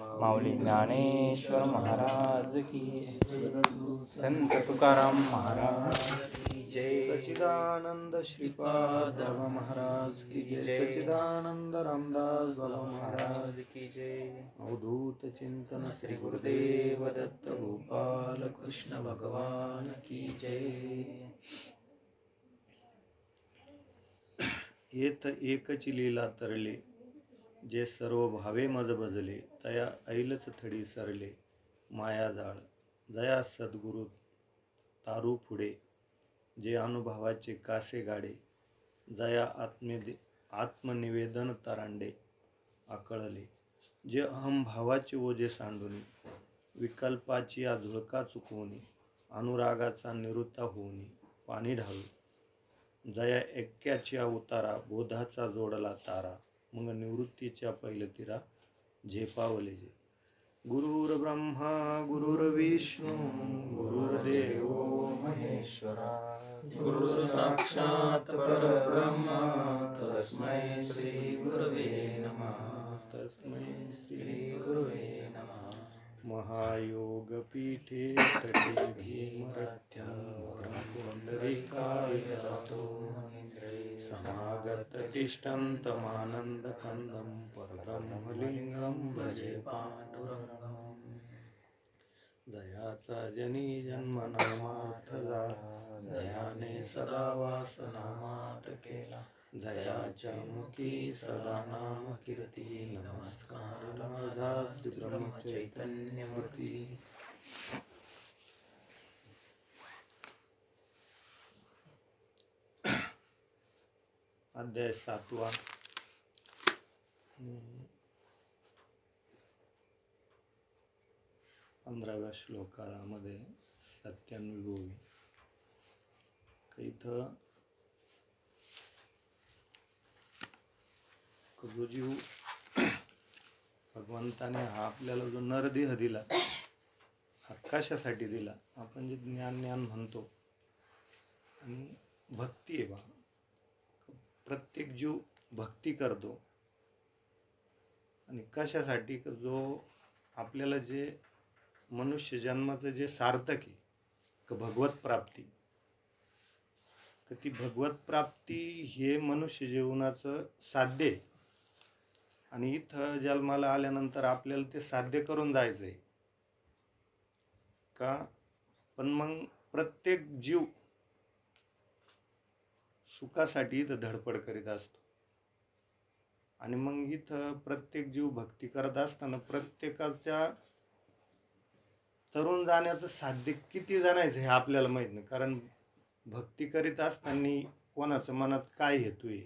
माऊली ज्ञानेश्वर महाराज की जय, संत तुकाराम महाराज की जय, सच्चिदानंद श्रीपाद बाबा महाराज की जय, सच्चिदानंद रामदास बाबा महाराज की जय, अवधूत चिंतन श्री गुरुदेव दत्त गोपाल कृष्ण भगवान की जय। येत एकची लीला तरले, जे सर्व भावे मज भजले, तया ऐलच थडी सरले, माया जाळ जया सद्गुरु तारू पुढे, जे अनुभवाचे कासे गाडे, जया आत्मनिवेदन तरांडे आकळले, जे अहंभावाचे ओझे सांडूनी, विकल्पाची आझुळका चुकवणी, अनुरागाचा निवृत्ता होऊनी, पाणी ढाळू, जया ऐक्याच्या उतारा, बोधाचा जोडला तारा, मग निवृत्तीच्या पैलतीरा झेपावले जे, गुरुर ब्रह्मा गुरुर्विष्णू गुरुर्देव महेश्वरा, गुरु साक्षात परब्रह्मा, तस्मै श्री गुरवे नमः, तस्मै श्री गुरवे नमः। महायोग पीठे तटे भीमरथ्यं, पुंडरीकाय जातो समागत तिष्ठन्तमानन्दकन्दं, परब्रह्मलिङ्गं भजे पांडुरंगम। जयाचा जनी जन्म नामार्थ झाला, जयाने सदा वासनामात केला, जयाच्या मुखी सदा नाम कीर्ती, नमस्कार माझा श्री ब्रह्म चैतन्य मूर्ती। अध्याय 7वा, 15व्या श्लोकामध्ये 97वी इथं जो जीव भगवंताने हा आपल्याला जो नरदेह दिला, हा कशासाठी दिला? आपण जे ज्ञान म्हणतो आणि भक्ती आहे बा, प्रत्येक जीव भक्ती करतो आणि कशासाठी? जो आपल्याला जे मनुष्य जन्माचं जे सार्थक आहे भगवत प्राप्ती, तर ती भगवत प्राप्ती हे मनुष्य जीवनाचं साध्य आहे आणि इथं जन्माला आल्यानंतर आपल्याला ते साध्य करून जायचं आहे का? पण मग प्रत्येक जीव सुखासाठी इथं धडपड करीत असतो आणि मग इथं प्रत्येक जीव भक्ती करत असताना प्रत्येकाच्या तरुण जाण्याचं साध्य किती जाणायचं हे आपल्याला माहीत नाही, कारण भक्ती करीत असताना कोणाचं मनात काय हेतू आहे,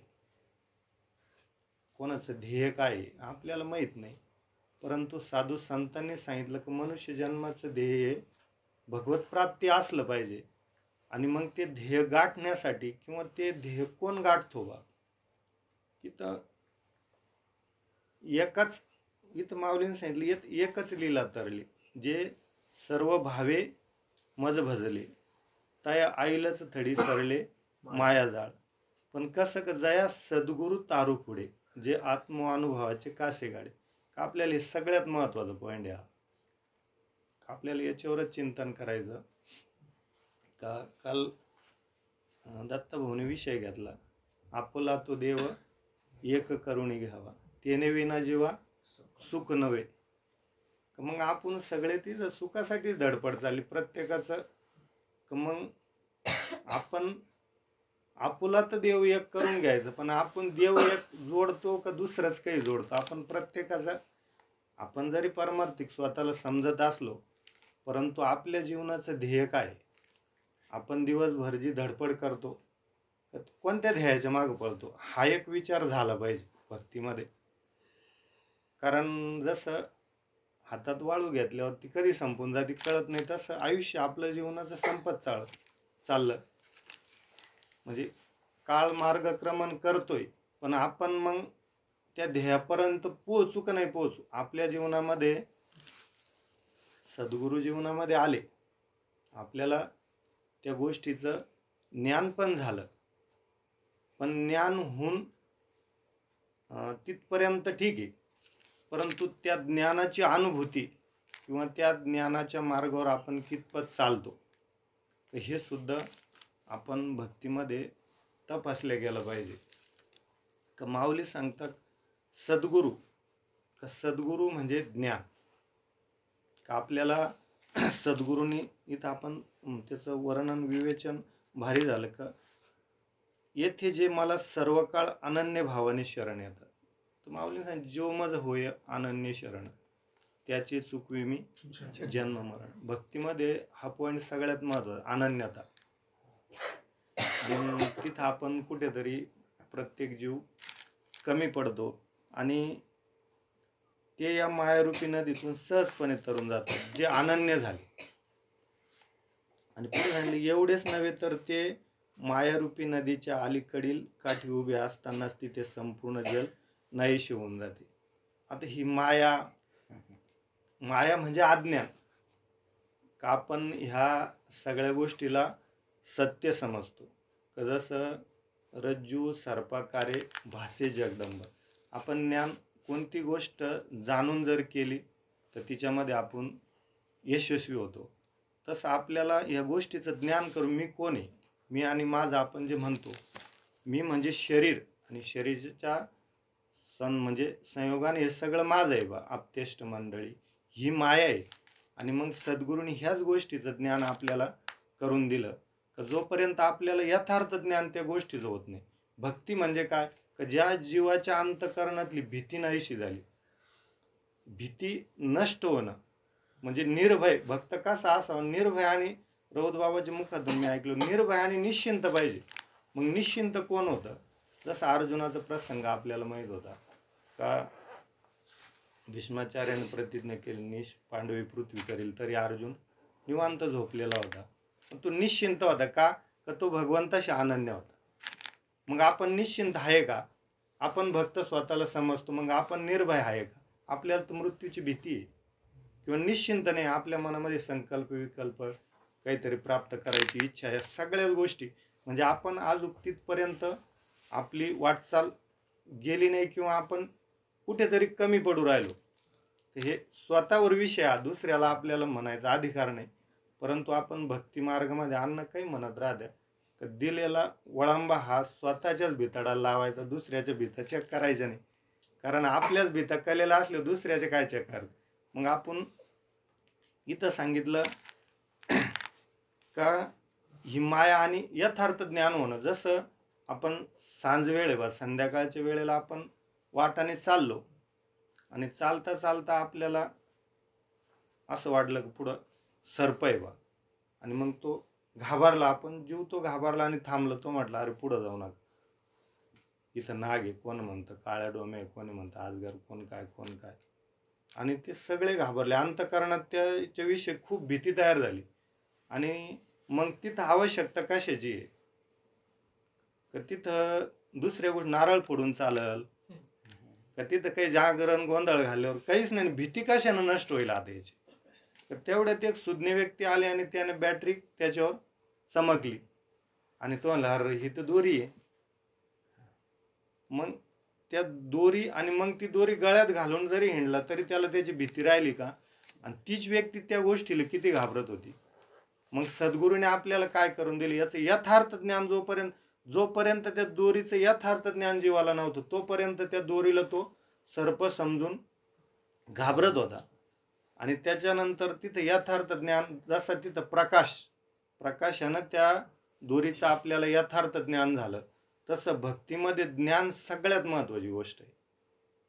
कोणाचं ध्येय काय आहे आपल्याला माहीत नाही, परंतु साधू संतांनी सांगितलं की मनुष्य जन्माचं ध्येय भगवत प्राप्ती असलं पाहिजे आणि मग ते ध्येय गाठण्यासाठी किंवा ते ध्येय कोण गाठतो बा, इथं माऊलीने सांगितलं एकच लीला तरली, जे सर्व भावे मज भजले, तया आईलच थडी सरले माया जाळ, पण कसं का जया सद्गुरु तारू पुढे, जे आत्मानुभवाचे कासे गाडे. आपल्याला हे सगळ्यात महत्त्वाचं पॉईंट आहे हा, आपल्याला याच्यावरच चिंतन करायचं का. काल दत्तभाऊने विषय घेतला, आपुला तो देव एक करुणी घ्यावा, तेने विना जीवा सुख नव्हे. मग आपण सगळे तिथं सुखासाठी धडपड चालली प्रत्येकाचं, मग आपण आपुला तर देव एक करून घ्यायचं, पण आपण देव एक जोडतो का दुसरंच काही जोडतो? आपण प्रत्येकाचा, आपण जरी पारमार्थिक स्वतःला समजत असलो, परंतु आपल्या जीवनाचं ध्येय काय? आपण दिवसभर जी धडपड करतो कोणत्या ध्येयाच्या मागे पळतो, हा एक विचार झाला पाहिजे भक्तीमध्ये. कारण जसं हातात वाळू घेतल्यावर ती कधी संपून जाते कळत नाही, तसं आयुष्य आपलं जीवनाचं संपत चाललं. म्हणजे काळ मार्गक्रमण करतोय, पण आपण मग त्या ध्येयापर्यंत पोहोचू का नाही पोहोचू? आपल्या जीवनामध्ये सद्गुरु जीवनामध्ये आले, आपल्याला त्या गोष्टीचं ज्ञान पण झालं, पण ज्ञान होऊन तिथपर्यंत ठीक आहे, परंतु त्या ज्ञानाची अनुभूती किंवा त्या ज्ञानाच्या मार्गावर आपण कितपत चालतो, तर हे सुद्धा आपण भक्तीमध्ये तपासले गेलं पाहिजे. का माऊली सांगतात सद्गुरू, का सद्गुरू म्हणजे ज्ञान. का आपल्याला सद्गुरूंनी इथं आपण त्याचं वर्णन विवेचन भारी झालं. का येथे जे मला सर्व काळ अनन्य भावाने शरण येतात, तर माऊली सांग जो मज होय अनन्य शरण त्याची चुकवी मी जन्म मरण. भक्तीमध्ये हा पॉईंट सगळ्यात महत्त्वाचा, अनन्यता. आणि तिथं आपण कुठेतरी प्रत्येक जीव कमी पडतो आणि ते या मायारूपी नदीतून सहजपणे तरून जातात जे अनन्य झाले. आणि पुढे सांगितले एवढेच नव्हे तर ते मायारूपी नदीच्या अलीकडील काठी उभे असतानाच तिथे संपूर्ण जल नाहीशी होऊन जाते. आता ही माया म्हणजे अज्ञान. का आपण ह्या सगळ्या गोष्टीला सत्य समजतो. का जसं रज्जू सर्पाकारे भासे जगदंब. आपण ज्ञान कोणती गोष्ट जाणून जर केली तर तिच्यामध्ये आपण यशस्वी होतो. तसं आपल्याला या गोष्टीचं ज्ञान करून मी कोण आहे, मी आणि माझं, आपण जे म्हणतो मी म्हणजे शरीर आणि शरीराच्या म्हणजे संयोगाने हे सगळं माझं आहे बा. आपतेष्ट मंडळी ही माया आहे. आणि मग सद्गुरूंनी ह्याच गोष्टीचं ज्ञान आपल्याला करून दिलं. का जोपर्यंत आपल्याला यथार्थ ज्ञान त्या गोष्टीचं होत नाही. भक्ती म्हणजे काय, का ज्या जीवाच्या अंतःकरणातली भीती नाहीशी झाली, भीती नष्ट होणं म्हणजे निर्भय. भक्त कसा असावा, निर्भय. आणि रौद बाबाच्या मुखातून मी ऐकलं निर्भय आणि निश्चिंत पाहिजे. मग निश्चिंत कोण होतं, जसं अर्जुनाचा प्रसंग आपल्याला माहीत होता. का भीष्माचार्याने प्रतिज्ञा केली पांडवी पृथ्वी करील, तरी अर्जुन निवांत झोपलेला होता. तो निश्चिंत होता. का तो भगवंताशी अनन्य होता. मग आपण निश्चिंत आहे का, आपण भक्त स्वतःला समजतो, मग आपण निर्भय आहे का, आपल्याला तर मृत्यूची भीती आहे किंवा निश्चिंत नाही. आपल्या मनामध्ये संकल्प विकल्प काहीतरी प्राप्त करायची इच्छा, या सगळ्या गोष्टी म्हणजे आपण आज तिथपर्यंत आपली वाटचाल गेली नाही किंवा आपण कुठेतरी कमी पडू राहिलो. तर हे स्वतःवर विषय हा, दुसऱ्याला आपल्याला म्हणायचा अधिकार नाही. परंतु आपण भक्ती मार्गामध्ये अन्न काही म्हणत राहते तर दिलेला वळंबा हा स्वतःच्याच भिताडाला लावायचा, दुसऱ्याच्या भीता चेक करायचं नाही. कारण आपल्याच भीता कलेला असले दुसऱ्याचे काय चेक करत. मग आपण इथं सांगितलं का ही माया आणि यथार्थ ज्ञान होणं. जसं आपण सांज वेळ आहे बा, संध्याकाळच्या वेळेला आपण वाटाने चाललो आणि चालता चालता आपल्याला असं वाटलं की पुढं सर्प आहे बा, आणि मग तो घाबरला, आपण जीव तो घाबरला आणि थांबलं. तो म्हटला अरे पुढं जाऊ नका, इथं नाग आहे, कोण म्हणतं काळ्या डोमे आहे, कोणी म्हणतं आजगर, कोण काय. आणि ते सगळे घाबरले. अंतःकरणात त्याच्याविषयी खूप भीती तयार झाली. आणि मग तिथं आवश्यकता कशाची आहे, का तिथं दुसऱ्या गोष्टी नारळ फोडून चालल का, तिथं काही जागरण गोंधळ घालल्यावर काहीच नाही. भीती कशानं नष्ट होईल आता याची. तर तेवढ्यात एक सुज्ञ व्यक्ती आले आणि त्याने बॅटरी त्याच्यावर चमकली आणि तो म्हणला अरे ही तर दोरी आहे. मग त्या दोरी, आणि मग ती दोरी गळ्यात घालून जरी हिंडला तरी त्याला त्याची भीती राहिली का. आणि तीच व्यक्ती त्या गोष्टीला किती घाबरत होती. मग सद्गुरूने आपल्याला काय करून दिले, याचं यथार्थ ज्ञान जोपर्यंत त्या दोरीचं यथार्थ ज्ञान जीवाला नव्हतं तोपर्यंत त्या दोरीला तो सर्प समजून घाबरत होता. आणि त्याच्यानंतर तिथं यथार्थ ज्ञान, जसं तिथं प्रकाशानं त्या दोरीचं आपल्याला यथार्थ ज्ञान झालं, तसं भक्तीमध्ये ज्ञान सगळ्यात महत्त्वाची गोष्ट आहे.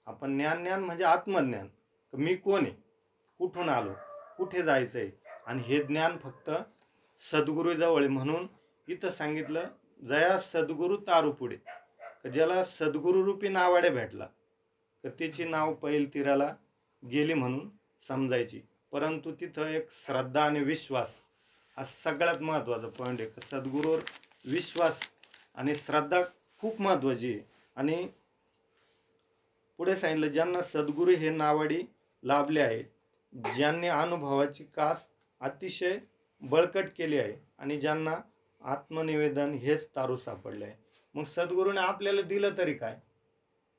आपण ज्ञान म्हणजे आत्मज्ञान. मी कोण आहे, कुठून आलो, कुठे जायचं आहे, आणि हे ज्ञान फक्त सद्गुरूजवळ आहे. म्हणून इथं सांगितलं जया सद्गुरू तारू पुढे. ज्याला सद्गुरूरूपी नावाडे भेटला तर त्याची नाव पैल तीराला गेली म्हणून समजायची. परंतु तिथं एक श्रद्धा आणि विश्वास हा सगळ्यात महत्त्वाचा पॉईंट आहे. सद्गुरूवर विश्वास आणि श्रद्धा खूप महत्त्वाची आहे. आणि पुढे सांगितलं ज्यांना सद्गुरू हे नावाडी लाभले आहे, ज्यांनी अनुभवाची कास अतिशय बळकट केली आहे आणि ज्यांना आत्मनिवेदन हेच तारू सापडले आहे. मग सद्गुरूने आपल्याला दिलं तरी काय,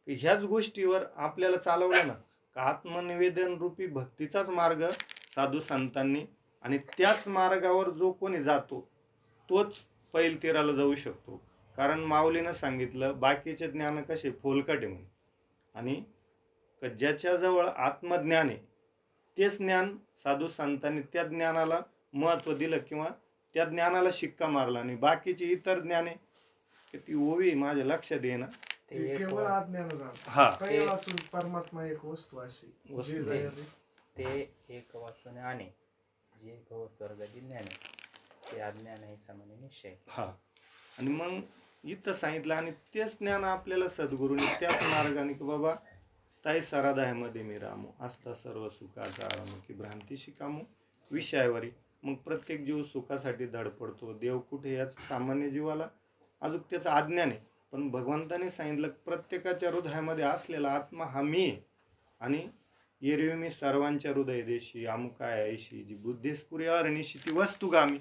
ह्याच गोष्टीवर आपल्याला चालवलं ना आत्मनिवेदन रूपी भक्तीचाच मार्ग साधू संतांनी, आणि त्याच मार्गावर जो कोणी जातो तोच पैल तीराला जाऊ शकतो. कारण माऊलीनं सांगितलं बाकीचे ज्ञान कसे फोलकट आहे म्हणून, आणि ज्याच्याजवळ आत्मज्ञान आहे तेच ज्ञान साधू संतांनी त्या ज्ञानाला महत्त्व दिलं किंवा त्या ज्ञानाला शिक्का मारला, आणि बाकीची इतर ज्ञाने ती ओवी माझ्या लक्षात येईना. ते एक केवळ अज्ञान हा. काही वाचून परमात्मा एक वस्तू अशी वस्तू जी आहे. जाईल. ते एक वाचून आणि जे भव स्वर्गाची ज्ञान आहे ते अज्ञान आहे सामान्य निश्चय. हा. आणि मग इथं सांगितलं, आणि तेच ज्ञान आपल्याला सद्गुरूंनी त्याच मार्गाने की बाबा ताई सरादायमध्ये मी रामू असता सर्व सुखाचा आराम की भ्रांती शिकामू विषयावरी. मग प्रत्येक जीव सुखासाठी धडपडतो, देव कुठे याच सामान्य जीवाला अजून त्याचं अज्ञान आहे. पण भगवंताने सांगितलं प्रत्येकाच्या हृदयामध्ये असलेला आत्मा हा मी आहे, आणि एरवी मी सर्वांच्या हृदय देशी अमुकाय ऐशी जी बुद्धेस्पुरी अरणीशी ती वस्तुगामी.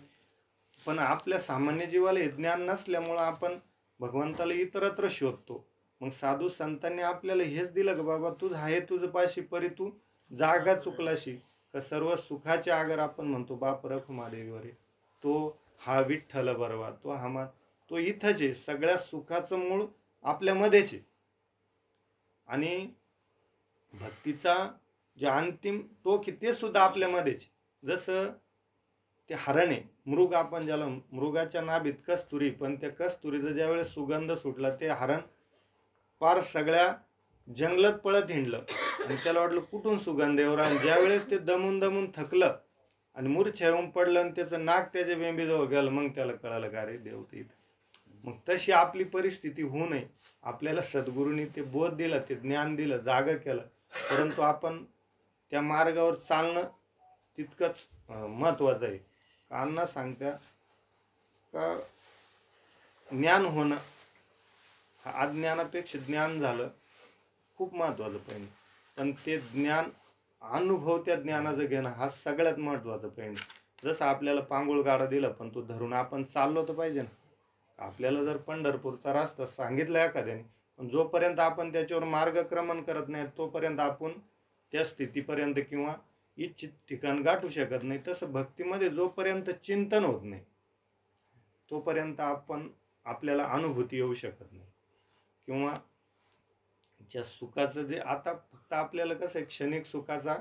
पण आपल्या सामान्य जीवाला हे ज्ञान नसल्यामुळं आपण भगवंताला इतरत्र शोधतो. मग साधू संतांनी आपल्याला हेच दिलं की बाबा तुझ आहे तुझ पाशी परी तू जागा चुकलाशी. का सर्व सुखाचे आगर आपण म्हणतो बाप रखुमादेवीवर, तो हा विठ्ठल बरवा, तो इथंच आहे. सगळ्या सुखाचं मूळ आपल्यामध्येच आहे. आणि भक्तीचा जे अंतिम टोक आहे ते सुद्धा आपल्यामध्येच. जसं ते हरण आहे, मृग आपण ज्याला मृगाच्या नाभीत कस्तुरी, पण त्या कस्तुरीचा ज्यावेळेस सुगंध सुटला ते हरण पार सगळ्या जंगलात पळत हिंडलं, आणि त्याला वाटलं कुठून सुगंध येवर. आणि ज्यावेळेस ते दमून थकलं आणि मूर्छा येऊन पडलं आणि त्याचं नाक त्याच्या बेंबीजवळ गेलं, मग त्याला कळालं का रे देव ते इथं. मग तशी आपली परिस्थिती होऊ नये. आपल्याला सद्गुरूंनी ते बोध दिलं, ते ज्ञान दिलं, जागं केलं, परंतु आपण त्या मार्गावर चालणं तितकंच महत्त्वाचं आहे. अण्णा सांगत्या का ज्ञान होणं हा अज्ञानापेक्षा ज्ञान झालं खूप महत्त्वाचं पहिलं. पण ते ज्ञान अनुभव त्या ज्ञानाचं घेणं हा सगळ्यात महत्त्वाचं पहिलं. जसं आपल्याला पांगुळ गाडा दिला पण तो धरून आपण चाललो तर पाहिजे ना. आपल्याला जर पंढरपूरचा रस्ता सांगितला एखाद्याने, पण जोपर्यंत आपण त्याच्यावर मार्गक्रमण करत नाही तोपर्यंत आपण त्या स्थितीपर्यंत किंवा इच्छित ठिकाण गाठू शकत नाही. तसं भक्तीमध्ये जोपर्यंत चिंतन होत नाही तोपर्यंत आपल्याला अनुभूती येऊ शकत नाही. किंवा ज्या सुखाचं जे आता फक्त आपल्याला कसं आहे क्षणिक सुखाचा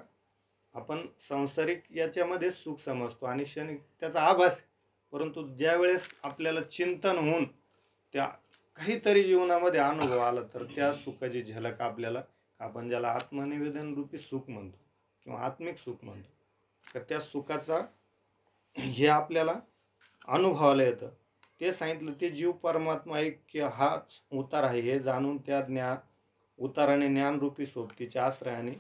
आपण सांसारिक याच्यामध्ये सुख समजतो आणि क्षणिक त्याचा आभास, परंतु ज्या वेळेस आपल्याला चिंतन होऊन त्या काहीतरी जीवनामध्ये अनुभव आला तर त्या सुखाची झलक आपल्याला, आपण ज्याला आत्मनिवेदन रूपी सुख म्हणतो किंवा आत्मिक सुख म्हणतो, तर त्या सुखाचा हे आपल्याला अनुभवाला येतं. ते सांगितलं ते जीव परमात्मा ऐक्य हाच उतार आहे हे जाणून त्या उताराने ज्ञानरूपी सोबतीच्या आश्रयाने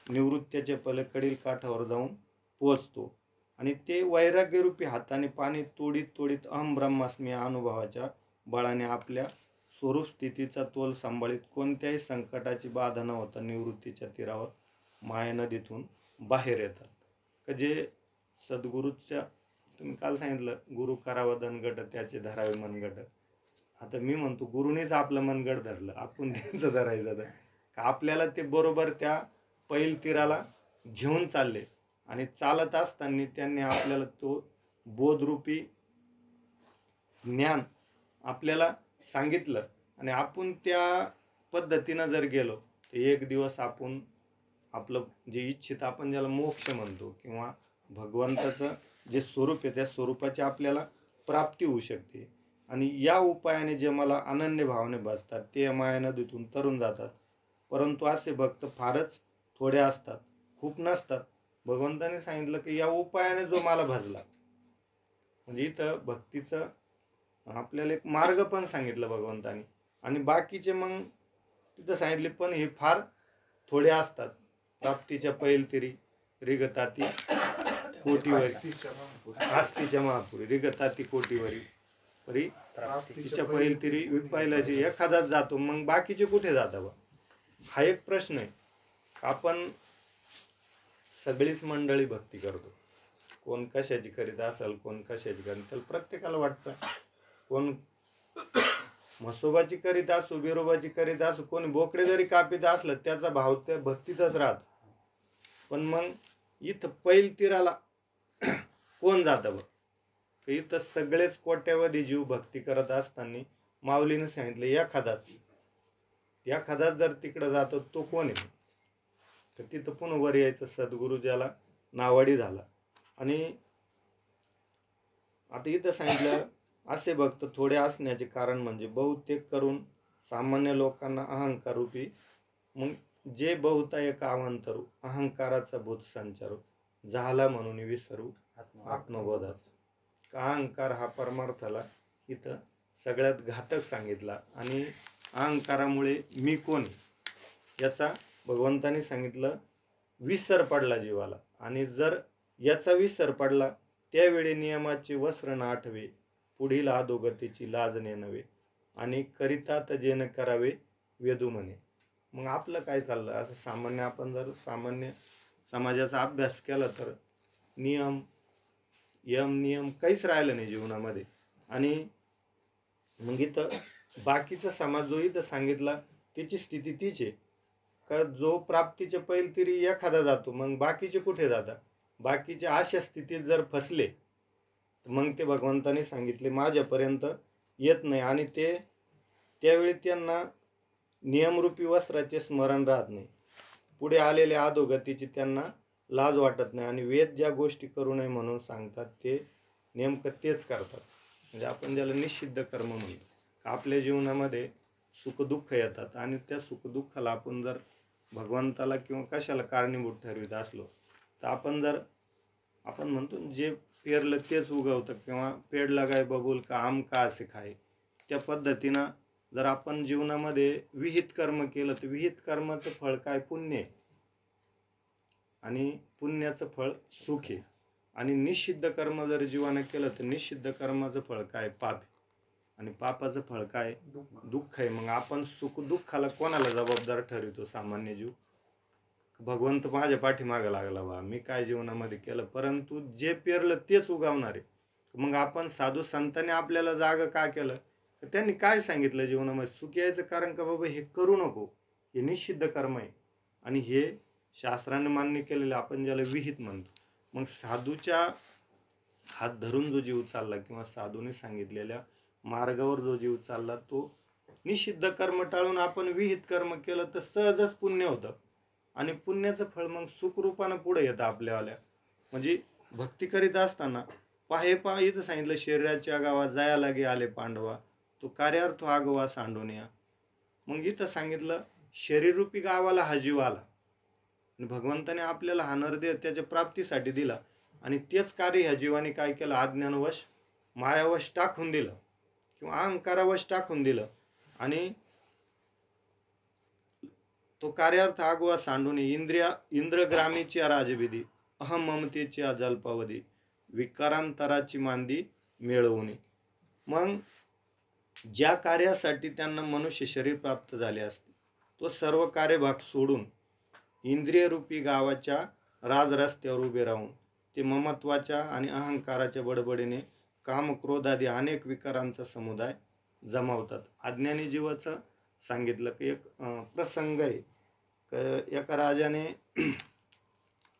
निवृत्तीच्या पलीकडील काठावर जाऊन पोचतो. आणि ते वैराग्यरूपी हाताने पाणी तोडीत अहम ब्रह्मास्मी अनुभवाच्या बळाने आपल्या स्वरूप स्थितीचा तोल सांभाळीत कोणत्याही संकटाची बाधा न होता निवृत्तीच्या तीरावर माया नदीतून बाहेर येतात. का जे सद्गुरूच्या तुम्ही काल सांगितलं गुरु करावा दनगट त्याचे धरावे मनगट. आता मी म्हणतो गुरुनेच आपलं मनगट धरलं, आपण त्यांचं धरायचं तर आपल्याला ते बरोबर त्या पैल तीराला घेऊन चालले. आणि चालत असताना त्यांनी आपल्याला तो बोधरूपी ज्ञान आपल्याला सांगितलं आणि आपण त्या पद्धतीनं जर गेलो तर एक दिवस आपण आपलं जे इच्छित आपण ज्याला मोक्ष म्हणतो किंवा भगवंताचं जे स्वरूप आहे त्या स्वरूपाची आपल्याला प्राप्ती होऊ शकते. आणि या उपायाने जे मला अनन्य भावाने बसतात ते माया नदीतून तरून जातात. परंतु असे भक्त फारच थोडे असतात, खूप नसतात. भगवंताने सांगितलं की या उपायाने जो मला भजला, म्हणजे इथं भक्तीचं आपल्याला एक मार्ग पण सांगितलं भगवंताने. आणि बाकीचे मग तिथं सांगितले पण हे फार थोडे असतात. प्राप्तीच्या पैलतिरी रिगताती कोटीवरी आस्तीच्या महापुरी रिगताती कोटीवरी परी प्राप्तीच्या पैलतिरी विपायलाची एखादाच जातो, मग बाकीचे कुठे जाता बा. हा एक प्रश्न आहे. आपण सगळीच मंडळी भक्ती करतो, कोण कशाची करीत असेल कोण कशाची करीत, त्याला प्रत्येकाला वाटतं कोण म्हसोबाची करीत असो बिरोबाची करीत असो, कोणी बोकडे जरी कापीत असलं त्याचा भाव त्या भक्तीतच राहतो. पण मग इथं पैल तीराला कोण जातं बघ, इथं सगळेच कोट्यावधी जीव भक्ती करत असताना माऊलीने सांगितलं एखादाच जर तिकडं जातो तो कोण आहे, तर तिथं पुन्हा वर यायचं सद्गुरू ज्याला नावाडी झाला. आणि आता इथं सांगितलं असे भक्त थोडे असण्याचे कारण म्हणजे बहुतेक करून सामान्य लोकांना अहंकार रूपी, मग जे बहुतायक अवंतरू अहंकाराचा भूत संचारू झाला म्हणून विसरू आत्मबोधाचा. अहंकार हा परमार्थाला इथं सगळ्यात घातक सांगितला. आणि अहंकारामुळे मी कोण याचा भगवंतांनी सांगितलं विसर पडला जीवाला. आणि जर याचा विसर पडला त्यावेळी नियमाचे वस्त्र ना आठवे, पुढील अधोगतीची लाजणे नव्हे, आणि करितात जे न करावे वेदू म्हणे. मग आपलं काय चाललं असं सामान्य, आपण जर सामान्य समाजाचा अभ्यास केला तर नियम काहीच राहिलं नाही जीवनामध्ये. आणि मग इथं बाकीचा समाज जो इथं सांगितला त्याची स्थिती तीच आहे का, जो प्राप्तीच्या पैल तरी एखादा जातो, मग बाकीचे कुठे जातात, बाकीचे अशा स्थितीत जर फसले मग ते भगवंताने सांगितले माझ्यापर्यंत येत नाही. आणि ते त्यावेळी त्यांना नियमरूपी वस्त्राचे स्मरण राहत नाही, पुढे आलेल्या अधोगतीची त्यांना लाज वाटत नाही, आणि वेद ज्या गोष्टी करू नये म्हणून सांगतात ते नेमकं तेच करतात. म्हणजे आपण ज्याला निषिद्ध कर्म म्हणतो. आपल्या जीवनामध्ये सुखदुःख येतात आणि त्या सुखदुःखाला आपण जर भगवंताला किंवा कशाला कारणीभूत ठरवित असलो तर आपण म्हणतो जे पेरलं तेच उगवतं, किंवा पेड़ लगाय बबूल का आम का असे खाय. त्या पद्धतीनं जर आपण जीवनामध्ये विहित कर्म केलं तर विहित कर्माचं फळ काय, पुण्य आहे, आणि पुण्याचं फळ सुख आहे. आणि निषिद्ध कर्म जर जीवानं केलं तर निषिद्ध कर्माचं फळ काय, पाप आहे, आणि पापाचं फळ काय, दुःख आहे. मग आपण सुख दुःखाला कोणाला जबाबदार ठरवतो सामान्य जीव, भगवंत माझ्या पाठीमागं लागला बा, मी काय जीवनामध्ये केलं, परंतु जे पेरलं तेच उगवणार आहे. मग आपण साधू संतांनी आपल्याला जागं का केलं, तर त्यांनी काय सांगितलं जीवनामध्ये सुख यायचं कारण का बाबा हे करू नको, हे निषिद्ध कर्म आहे, आणि हे शास्त्राने मान्य केलेलं आपण ज्याला विहित म्हणतो. मग साधूच्या हात धरून जो जीव चालला किंवा साधूने सांगितलेल्या मार्गावर जो जीव चालला तो निषिद्ध कर्म टाळून आपण विहित कर्म केलं तर सहजच पुण्य होतं, आणि पुण्याचं फळ मग सुखरूपानं पुढे येतं आपल्यावाल्या. म्हणजे भक्ती करीत असताना इथं सांगितलं शरीराच्या गावात जाया लागे आले पांडवा, तो कार्यार्थ आगवा सांडून या. मग इथं सांगितलं शरीररूपी गावाला हा जीव आला, आणि भगवंताने आपल्याला हा नरदेह त्याच्या प्राप्तीसाठी दिला, आणि तेच कार्य ह्या जीवाने काय केलं, अज्ञानवश मायावश टाकून दिलं किंवा अहंकारावश टाकून दिलं, आणि तो कार्यार्थ आगवा सांडून इंद्रग्रामीची राजविधी अहम ममतेची अजल्पावधी विकारांतराची मांदी मिळवणे. मग ज्या कार्यासाठी त्यांना मनुष्य शरीर प्राप्त झाले असते तो सर्व कार्यभाग सोडून इंद्रियरूपी गावाच्या राजरस्त्यावर उभे राहून ते ममत्वाच्या आणि अहंकाराच्या बडबडीने काम क्रोध आदी अनेक विकारांचा समुदाय जमावतात. अज्ञानी जीवाचं सांगितलं की एक प्रसंग आहे, एका राजाने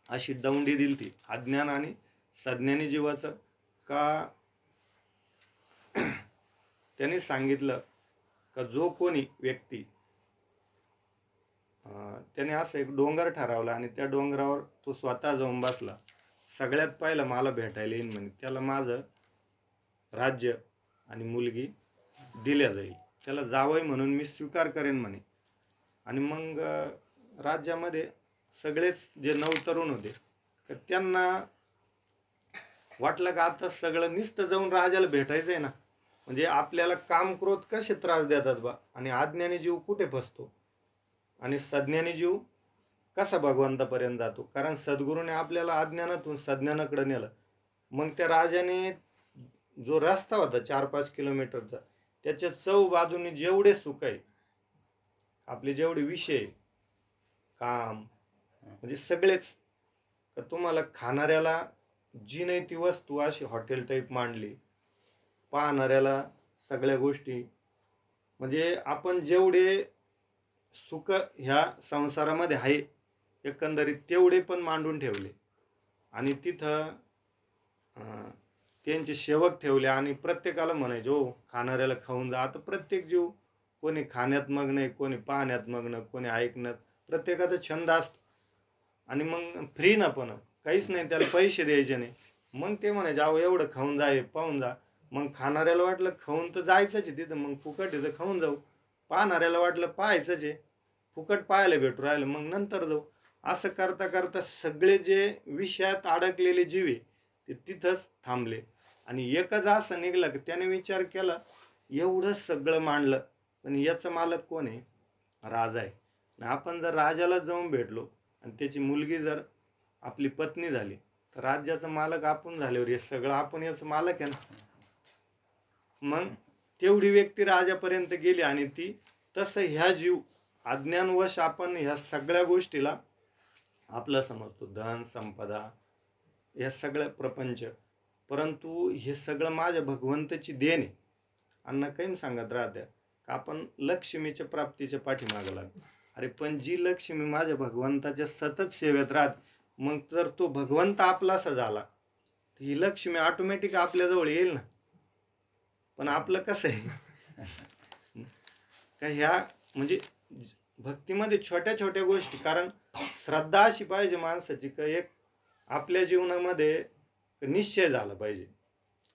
अशी दौंडी दिली ती अज्ञान आणि सज्ञानी जीवाचं का. त्यांनी सांगितलं का जो कोणी व्यक्ती त्याने असं एक डोंगर ठरवला आणि त्या डोंगरावर तो स्वतः जाऊन बसला, सगळ्यात पहिलं मला भेटायला येईन म्हणे, त्याला माझं राज्य आणि मुलगी दिल्या जाईल, त्याला जावई म्हणून मी स्वीकार करेन म्हणे. आणि मग राज्यामध्ये सगळेच जे नवतरुण होते तर त्यांना वाटलं का आता सगळं नुसतं जाऊन राजाला भेटायचं आहे ना, म्हणजे आपल्याला काम क्रोध कसे त्रास देतात बा, आणि अज्ञानी जीव कुठे फसतो आणि सज्ञानी जीव कसा भगवंतापर्यंत जातो. कारण सद्गुरूने आपल्याला अज्ञानातून सज्ञानाकडे नेलं. मग त्या राजाने जो रस्ता होता 4-5 किलोमीटरचा, त्याच्या चौ बाजूने जेवढे सुख आहे, आपले जेवढे विषय काम म्हणजे सगळेच, तर तुम्हाला खाणाऱ्याला जी नाही ती वस्तू अशी हॉटेल टाईप मांडली, पाहणाऱ्याला सगळ्या गोष्टी, म्हणजे आपण जेवढे सुख ह्या संसारामध्ये आहे एकंदरीत तेवढे पण मांडून ठेवले आणि तिथं त्यांचे सेवक ठेवले आणि प्रत्येकाला म्हणायचे हो खाणाऱ्याला खाऊन जा. आता प्रत्येक जीव कोणी खाण्यात मग्न आहे, कोणी पाहण्यात मग्न, कोणी ऐकण्यात, प्रत्येकाचा छंद असतो. आणि मग फ्री ना पण काहीच नाही, त्याला पैसे द्यायचे नाही. मग ते म्हणायचे अहो एवढं खाऊन जा, हे पाहून जा. मग खाणाऱ्याला वाटलं खाऊन तर जायचंच आहे तिथं, मग फुकट आहे तर खाऊन जाऊ. पाहणाऱ्याला वाटलं पाहायचंच आहे, फुकट पाहायला भेटू राहिलं, मग नंतर जाऊ. असं करता करता सगळे जे विषयात अडकलेले जीव आहे ते तिथंच थांबले. आणि एकच असं निघलं की त्याने विचार केला एवढं सगळं मांडलं पण याचा मालक कोण आहे? राजा आहे. आणि आपण जर राजाला जाऊन भेटलो आणि त्याची मुलगी जर आपली पत्नी झाली तर राज्याचा मालक आपण झाल्यावर हे सगळं आपण याचं मालक आहे ना. मग तेवढी व्यक्ती राजापर्यंत गेली आणि ती तसं ह्या जीव अज्ञानवश आपण ह्या सगळ्या गोष्टीला आपलं समजतो, धन संपदा या सगळं प्रपंच, परंतु हे सगळं माझ्या भगवंताची देण आहे. अण्णा काही सांगत राहत्या का आपण लक्ष्मीच्या प्राप्तीच्या पाठीमागं लागतो. अरे पण जी लक्ष्मी माझ्या भगवंताच्या सतत सेवेत राहत, मग जर तो भगवंत आपलासा झाला तर ही लक्ष्मी ऑटोमॅटिक आपल्याजवळ येईल ना. पण आपलं कसं आहे का ह्या म्हणजे भक्तीमध्ये छोट्या छोट्या गोष्टी, कारण श्रद्धा अशी पाहिजे माणसाची का एक आपल्या जीवनामध्ये निश्चय झाला पाहिजे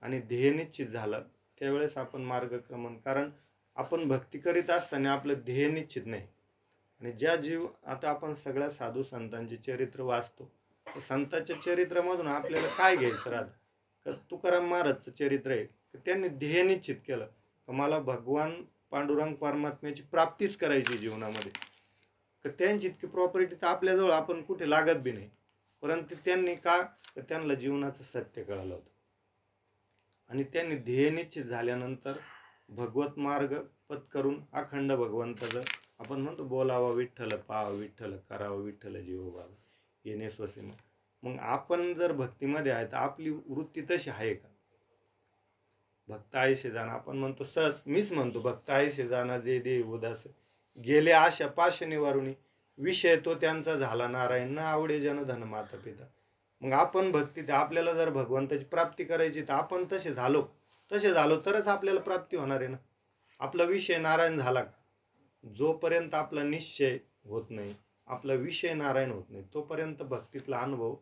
आणि ध्येय निश्चित झालं त्यावेळेस आपण मार्गक्रमण, कारण आपण भक्ती करीत असताना आपलं ध्येय निश्चित नाही. आणि ज्या जीव आता आपण सगळ्या साधू संतांचे चरित्र वाचतो, तर संतांच्या चरित्रामधून आपल्याला काय घ्यायचं राहतं? तर तुकाराम महाराजचं चरित्र आहे, त्यांनी ध्येय निश्चित केलं की मला भगवान पांडुरंग परमात्म्याची प्राप्तीच करायची जीवनामध्ये. तर त्यांची इतकी प्रॉपर्टी तर आपल्याजवळ आपण कुठे लागत बी नाही, परंतु त्यांनी का तर त्यांना जीवनाचं सत्य कळलं होतं. आणि त्यांनी ध्येय निश्चित झाल्यानंतर भगवत मार्ग पत्करून अखंड भगवंताचं आपण म्हणतो बोलावा विठ्ठल, पाहावा विठ्ठल, करावा विठ्ठल जीव बाबा येणे स्वसेम. मग आपण जर भक्तीमध्ये आहे तर आपली वृत्ती तशी आहे का? भक्त आयसे जाणं आपण म्हणतो, सहज मीच म्हणतो, भक्त आयसे जाणं जे देव उदास गेले आशा पाश निवारुणी, विषय तो त्यांचा झाला नारायण, न आवडे जन धन माता पिता. मग आपण भक्ती आपल्याला जर भगवंताची प्राप्ती करायची तर आपण तसे झालो तरच आपल्याला प्राप्ती होणार आहे ना. आपला विषय नारायण झाला का? जोपर्यंत आपला निश्चय होत नाही, आपला विषय नारायण होत नाही, तोपर्यंत भक्तीतला अनुभव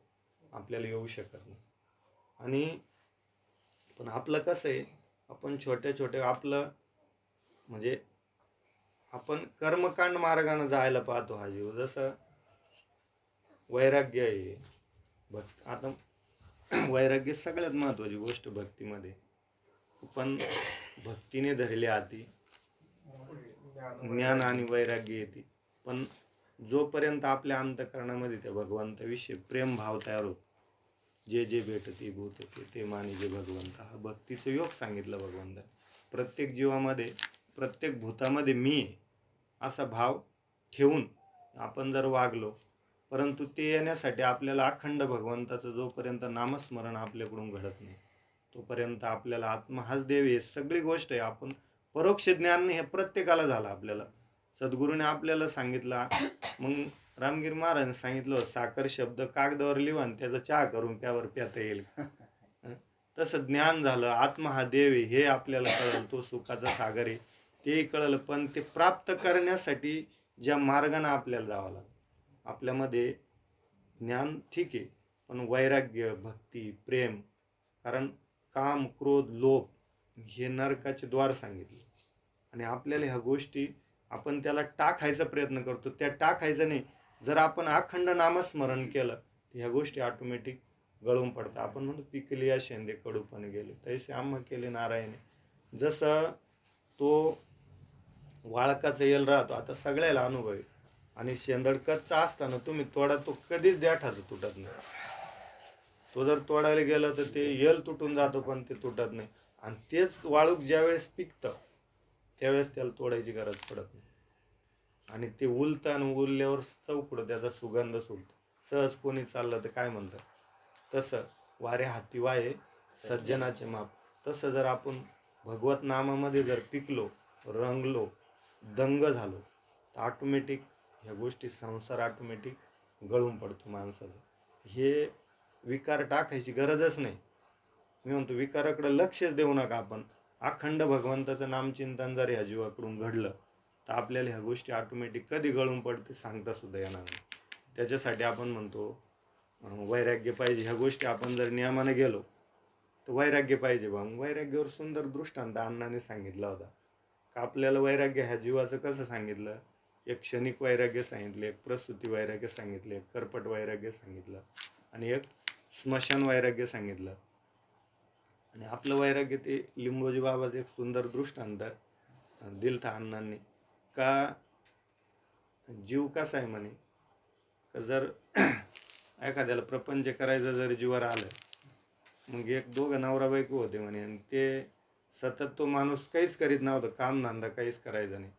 आपल्याला येऊ शकत नाही. आणि पण आपलं कसं आहे, आपण छोट्या छोट्या आपलं म्हणजे आपण कर्मकांड मार्गाने जायला पाहतो हा जीव. जसं वैराग्य आहे आता वैराग्य सगळ्यात महत्त्वाची गोष्ट भक्तीमध्ये. पण भक्तीने धरले हाती ज्ञान आणि वैराग्य येते. पण जोपर्यंत आपल्या अंतःकरणामध्ये त्या भगवंताविषयी प्रेम भाव तयार होत, जे जे भेटते भूत ते मानी जे भगवंत, हा भक्तीचा योग सांगितलं भगवंता. प्रत्येक जीवामध्ये प्रत्येक भूतामध्ये मी असा भाव ठेवून आपण जर वागलो, परंतु ते येण्यासाठी आपल्याला अखंड भगवंताचं जोपर्यंत नामस्मरण आपल्याकडून घडत नाही तोपर्यंत आपल्याला आत्मा हाच देव आहे सगळी गोष्ट आहे. आपण परोक्ष ज्ञान हे प्रत्येकाला झालं. आपल्याला सद्गुरूने आपल्याला सांगितलं, मग रामगिरी महाराजांनी सांगितलं साखर शब्द कागदावर लिहा आणि त्याचा चहा करून त्यावर प्याता येईल. तसं ज्ञान झालं, आत्मा हा देव आहे हे आपल्याला कळलं, तो सुखाचा सागर आहे तेही कळलं. पण ते प्राप्त करण्यासाठी ज्या मार्गाने आपल्याला जावं लागतं, आपल्यामध्ये ज्ञान ठीक आहे पण वैराग्य, भक्ती, प्रेम, कारण काम, क्रोध, लोभ हे नरकाचे द्वार सांगितले. आणि आपल्याला ह्या गोष्टी आपण त्याला टाकायचा प्रयत्न करतो, त्या टाकायचं नाही. जर आपण अखंड नामस्मरण केलं तर ह्या गोष्टी ऑटोमॅटिक गळून पडतात. आपण म्हणतो पिकली या शेंदे कडूपणे गेले तैसे आम्हा केले नारायणे. जसं तो वाळकाचा येल राहतो, आता सगळ्याला अनुभव आहे. आणि शेंदड कच्चा असताना तुम्ही तोडा, तो कधीच देठाचं तुटत नाही. तो जर तोडायला गेला तर ते येल तुटून जातो पण ते तुटत नाही. आणि तेच वाळूक ज्यावेळेस पिकतं त्यावेळेस त्याला तोडायची गरज पडत नाही. आणि ते उलतं आणि उरल्यावर चौकडं त्याचा सुगंध सुटतो. सहज कोणी चाललं तर काय म्हणतं, तसं वारे हाती वाये सज्जनाचे माप. तसं जर आपण भगवत नामामध्ये जर पिकलो, रंगलो, दंग झालो तर ऑटोमॅटिक ह्या गोष्टी संसार ऑटोमॅटिक गळून पडतो माणसाचं. हे विकार टाकायची गरजच नाही. मी म्हणतो विकाराकडे लक्षच देऊ नका. आपण अखंड भगवंताचं नामचिंतन जर ह्या जीवाकडून घडलं तर आपल्याला ह्या गोष्टी ऑटोमॅटिक कधी गळून पडते सांगता सुद्धा येणार नाही. त्याच्यासाठी आपण म्हणतो वैराग्य पाहिजे. ह्या गोष्टी आपण जर नियमाने गेलो तर वैराग्य पाहिजे बा. वैराग्यावर सुंदर दृष्टांत अण्णाने सांगितला होता का आपल्याला वैराग्य ह्या जीवाचं कसं सांगितलं. एक क्षणिक वैराग्य सांगितलं, एक प्रसूती वैराग्य सांगितलं, एक करपट वैराग्य सांगितलं आणि एक स्मशान वैराग्य सांगितलं. आणि आपलं वैराग्य ते लिंबोजी बाबाचं एक सुंदर दृष्टांत दिलता अण्णांनी का जीव कसा आहे म्हणे का जर एखाद्याला प्रपंच करायचं जर जीवावर आलं मग एक दोघं नवरा बायको होते म्हणे आणि ते सतत तो माणूस काहीच करीत नव्हता, कामधंदा काहीच करायचा नाही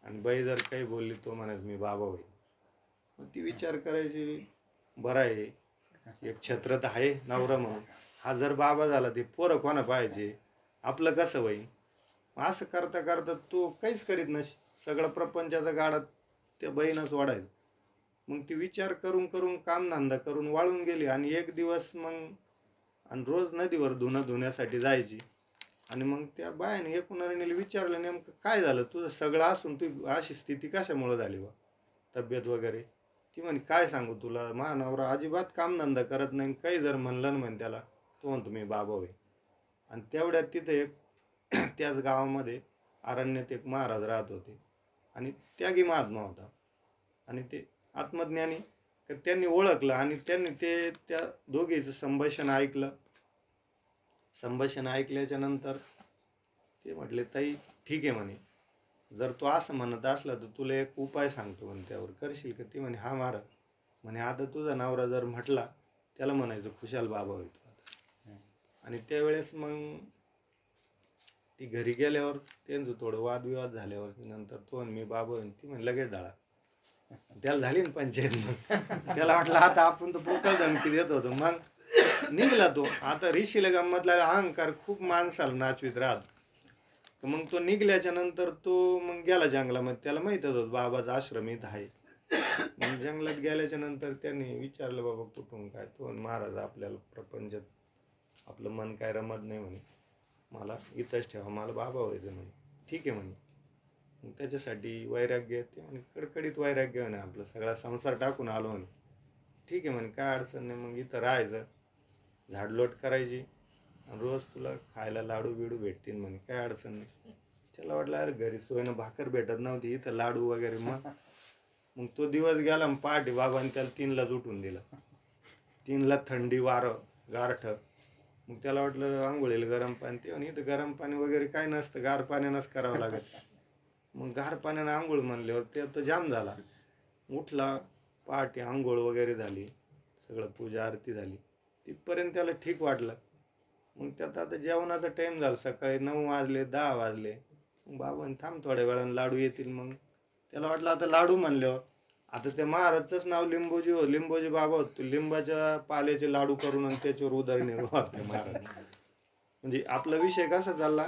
आणि बाई जर काही बोलली तो म्हणायचं मी बाबा होईल. मग ती विचार करायची बरं आहे एक छत्र तर आहे नवरा म्हणून, हा जर बाबा झाला ते पोरं कोणा पाहिजे आपलं कसं होईल. असं करता करता तो काहीच करीत नसे, सगळं प्रपंचाचा गाडा त्या बहीणच वाढायचं. मग ती विचार करून करून कामधंदा करून वाळून गेली आणि एक दिवस मग आणि रोज नदीवर धुण्यासाठी जायची आणि मग त्या बायाने एकूणाने विचारलं नेमकं काय झालं तुझं सगळं असून तू अशी स्थिती कशामुळं झाली बा तब्येत वगैरे. ती म्हणे काय सांगू तुला, महानवरा अजिबात कामधंदा करत नाही, काही जर म्हणलं ना म्हणे त्याला तो म्हणतो मी बाबा होय. आणि तेवढ्यात तिथे एक त्याच गावामध्ये अरण्यात एक महाराज राहत होते आणि त्यागी महात्मा होता आणि ते आत्मज्ञानी. तर त्यांनी ओळखलं आणि त्यांनी ते त्या दोघीचं संभाषण ऐकलं. संभाषण ऐकल्याच्या नंतर ते म्हटले ताई ठीक आहे म्हणे, जर तू असं म्हणत असला तर तुला एक उपाय सांगतो म्हणे, त्यावर करशील का. ती म्हणे हा महाराज म्हणे आता तुझा नवरा जर म्हटला त्याला म्हणायचं खुशाल बाबा होईल आता. आणि त्यावेळेस मग ती घरी गेल्यावर त्यांचं थोडं वादविवाद झाल्यावर नंतर तो म्हणे मी बाबा होईल. ती म्हणे लगेच डाळा. त्याला झाली ना पंचायत. मग त्याला वाटलं आता आपण तर पोकळ धमकी देत होतो. मग निघला तो. आता ऋषीला गंमत लागला, अहंकार खूप माणसाला नाचवीत राहतो. तर मग तो निघल्याच्या नंतर तो मग गेला जंगलामध्ये. त्याला माहीतच होतं बाबाचा आश्रम इथं आहे. मग जंगलात गेल्याच्या नंतर त्यांनी विचारलं बाबा कुठून काय. तो महाराज आपल्याला प्रपंचात आपलं मन काय रमत नाही म्हणे, मला इथंच ठेवा, मला बाबा व्हायचं म्हणे. ठीक आहे म्हणे. मग त्याच्यासाठी वैराग्य ते म्हणे कडकडीत वैराग्य म्हणे आपलं सगळा संसार टाकून आलो म्हणे. ठीक आहे म्हणे काय अडचण नाही, मग इथं राहायचं, झाडलोट करायची आणि रोज तुला खायला लाडू बिडू भेटतील म्हणे, काय अडचण नाही. त्याला वाटलं अरे घरी सोयनं भाकर भेटत नव्हती, इथं लाडू वगैरे. मग तो दिवस गेला. मग पहाटे बाबांनी त्याला 3लाच उठून दिला. 3ला थंडी वारं गारठ. मग त्याला वाटलं आंघोळीला गरम पाणी. ते म्हणे इथं गरम पाणी वगैरे काय नसतं, गार पाण्यानंच करावं लागत. मग गार पाण्यानं आंघोळ म्हणल्यावर ते तो जाम झाला. उठला पहाटे, आंघोळ वगैरे झाली, सगळं पूजा आरती झाली, तिथपर्यंत त्याला ठीक वाटलं. मग त्यात आता जेवणाचा टाईम झाला, सकाळी 9 वाजले 10 वाजले. मग बाबांनी थांब थोड्या वेळानं लाडू येतील. मग त्याला वाटलं आता लाडू म्हणल्यावर आता त्या महाराजचंच नाव लिंबोजी हो, लिंबोजी बाबा होतो, लिंबाच्या पाल्याचे लाडू करून आणि त्याच्यावर उदरनिर्वाह आपले महाराज. म्हणजे आपला विषय कसा चालला,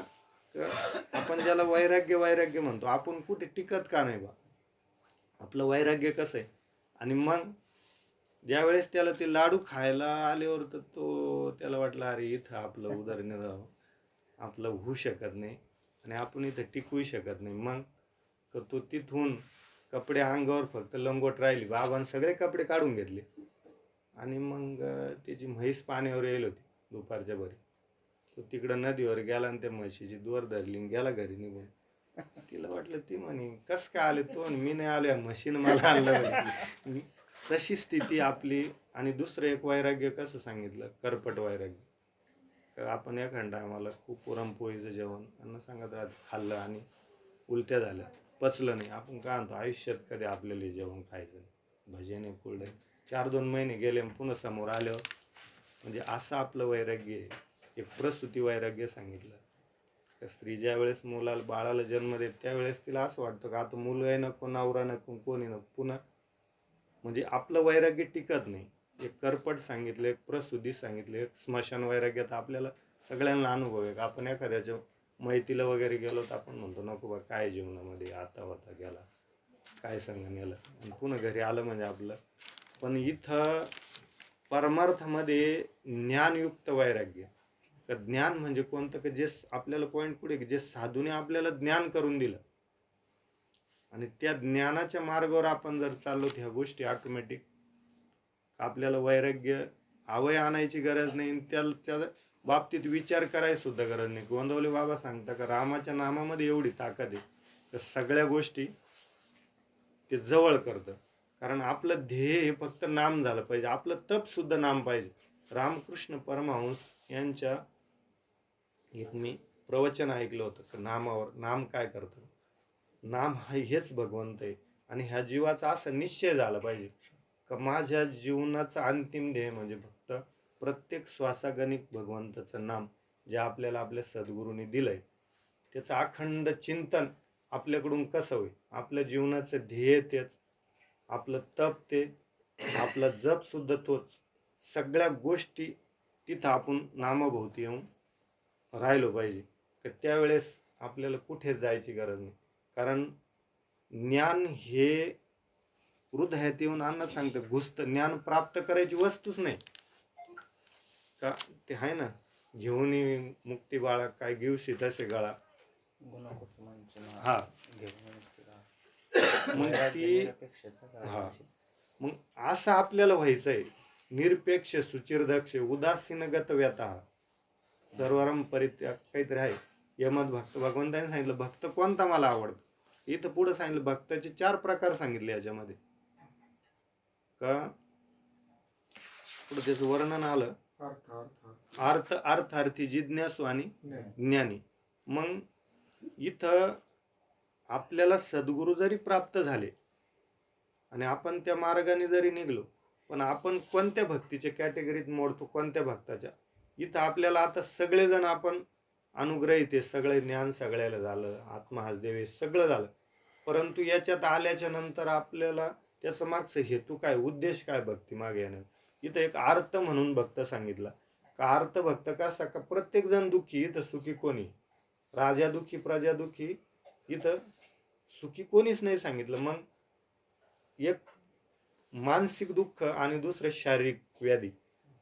आपण ज्याला वैराग्य म्हणतो, आपण कुठे टिकत का नाही बा. आपलं वैराग्य कसं आहे. आणि मग ज्यावेळेस त्याला ते लाडू खायला आल्यावर तर तो त्याला वाटलं अरे इथं आपलं उदरनिर्वाह आपलं होऊ शकत नाही आणि आपण इथं टिकवू शकत नाही. मग तो तिथून कपडे अंगावर फक्त लंगोट राहिली. बाबांनी सगळे कपडे काढून घेतले आणि मग त्याची म्हैस पाण्यावर येईल होती दुपारच्या बरी. तो तिकडं नदीवर गेला आणि त्या म्हशीची दोर धरली गेला घरी निघून. तिला वाटलं, ती म्हणे कसं काय आले तो, मी नाही आलो, या म्हशीनं मला आणलं. तशी स्थिती आपली. आणि दुसरं एक वैराग्य कसं सांगितलं, करपट वैराग्य. आपण एखादा आम्हाला खूप पुरणपोळीचं जेवण अन्न सांगत राहत खाल्लं आणि उलट्या झाल्या, पचलं नाही. आपण काय म्हणतो आयुष्यात कधी आपल्याला जेवण खायचं नाही, भजन कुरडे 4-2 महिने गेले पुन्हा समोर आल्यावर. म्हणजे असं आपलं वैराग्य आहे. एक प्रसूती वैराग्य सांगितलं. तर स्त्री ज्या वेळेस मुलाला बाळाला जन्म देत त्यावेळेस तिला असं वाटतं का आता मुलगा नको, नवरा नको, कोणी नको. पुन्हा म्हणजे आपलं वैराग्य टिकत नाही. एक करपट सांगितलं, एक प्रसूती सांगितलं, एक स्मशान वैराग्यात आपल्याला सगळ्यांना अनुभव आहे. आपण एखाद्याच्या मैतीला वगैरे गेलो तर आपण म्हणतो नको बा काय जीवनामध्ये आता होता गेला, काय संग नेलं. आणि पुन्हा घरी आलं म्हणजे आपलं पण इथं परमार्थामध्ये ज्ञानयुक्त वैराग्य. तर ज्ञान म्हणजे कोणतं, की जे आपल्याला पॉईंट पुढे, की जे साधूने आपल्याला ज्ञान करून दिलं आणि त्या ज्ञानाच्या मार्गावर आपण जर चाललो, ह्या गोष्टी ऑटोमॅटिक आपल्याला वैराग्य आवय आणायची गरज नाही, त्या बाबतीत विचार करायची सुद्धा गरज नाही. गोंदवले बाबा सांगता का रामाच्या नामामध्ये एवढी ताकद आहे तर सगळ्या गोष्टी ते जवळ करतं. कारण आपलं ध्येय हे फक्त नाम झालं पाहिजे, आपलं तप सुद्धा नाम पाहिजे. रामकृष्ण परमहंस यांच्या एक मी प्रवचन ऐकलं होतं की नामावर, नाम काय करतं, नाम हेच भगवंत आहे. आणि ह्या जीवाचा असा निश्चय झाला पाहिजे का माझ्या जीवनाचा अंतिम ध्येय म्हणजे फक्त प्रत्येक श्वासागणिक भगवंताचं नाम जे आपल्याला आपल्या सद्गुरूंनी दिलंय त्याचं अखंड चिंतन आपल्याकडून कसं होईल. आपल्या जीवनाचं ध्येय तेच, आपलं तप ते, आपला जप सुद्धा तोच. सगळ्या गोष्टी तिथं आपण नामाभोवती येऊन राहिलो पाहिजे. तर त्यावेळेस आपल्याला कुठे जायची गरज नाही. कारण ज्ञान हे हृदयात येऊन अन्न सांगतं, घुसतं. ज्ञान प्राप्त करायची वस्तूच नाही का, ते आहे ना, घेऊन मुक्ती बाळा काय घेऊशी तसे गळा. हा मग ती हा मग असं आपल्याला व्हायचंय. निरपेक्ष सुचिरदक्ष उदासीनगत व्यथा सर्वरम परित्याग काहीतरी आहे. यमद भक्त भगवंताने सांगितलं भक्त कोणता मला आवडतो. इथं पुढे सांगितलं भक्ताचे 4 प्रकार सांगितले याच्यामध्ये का. पुढे त्याचं वर्णन आलं अर्थार्थी जिज्ञासू आणि ज्ञानी. मग इथं आपल्याला सद्गुरू जरी प्राप्त झाले आणि आपण त्या मार्गाने जरी निघलो, पण आपण कोणत्या भक्तीच्या कॅटेगरीत मोडतो, कोणत्या भक्ताच्या. इथं आपल्याला आता सगळेजण आपण अनुग्रहित आहे, सगळे ज्ञान सगळ्याला झालं, आत्महासदेव सगळं झालं, परंतु याच्यात आल्याच्या नंतर आपल्याला त्याचं मागचं हेतू काय, उद्देश काय भक्ती मागे येणार. इथं एक अर्थ म्हणून भक्त सांगितला का. अर्थ भक्त कसा का प्रत्येक जण दुःखी, इथं सुखी कोणी, राजा दुःखी प्रजा दुःखी, इथं सुखी कोणीच नाही सांगितलं. मग एक मानसिक दुःख आणि दुसरं शारीरिक व्याधी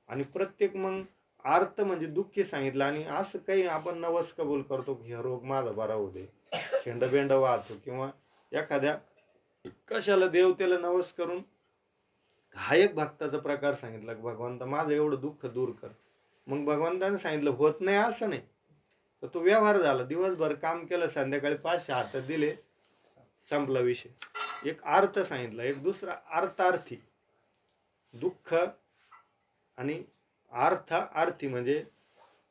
आणि प्रत्येक मग अर्थ म्हणजे दुःखी सांगितलं. आणि असं काही आपण नवस कबूल करतो की हे रोग माझा बरा होऊ दे, खेंडबेंड वाहतो किंवा एखाद्या कशाला देवतेला नवस करून, हा एक भक्ताचा प्रकार सांगितला की भगवंता माझं एवढं दुःख दूर कर. मग भगवंताने सांगितलं होत नाही असं नाही, तर तो व्यवहार झाला. दिवसभर काम केलं, संध्याकाळी 500 हातात दिले, संपला विषय. एक अर्थ सांगितला. एक दुसरा अर्थार्थी दुःख आणि अर्थार्थी म्हणजे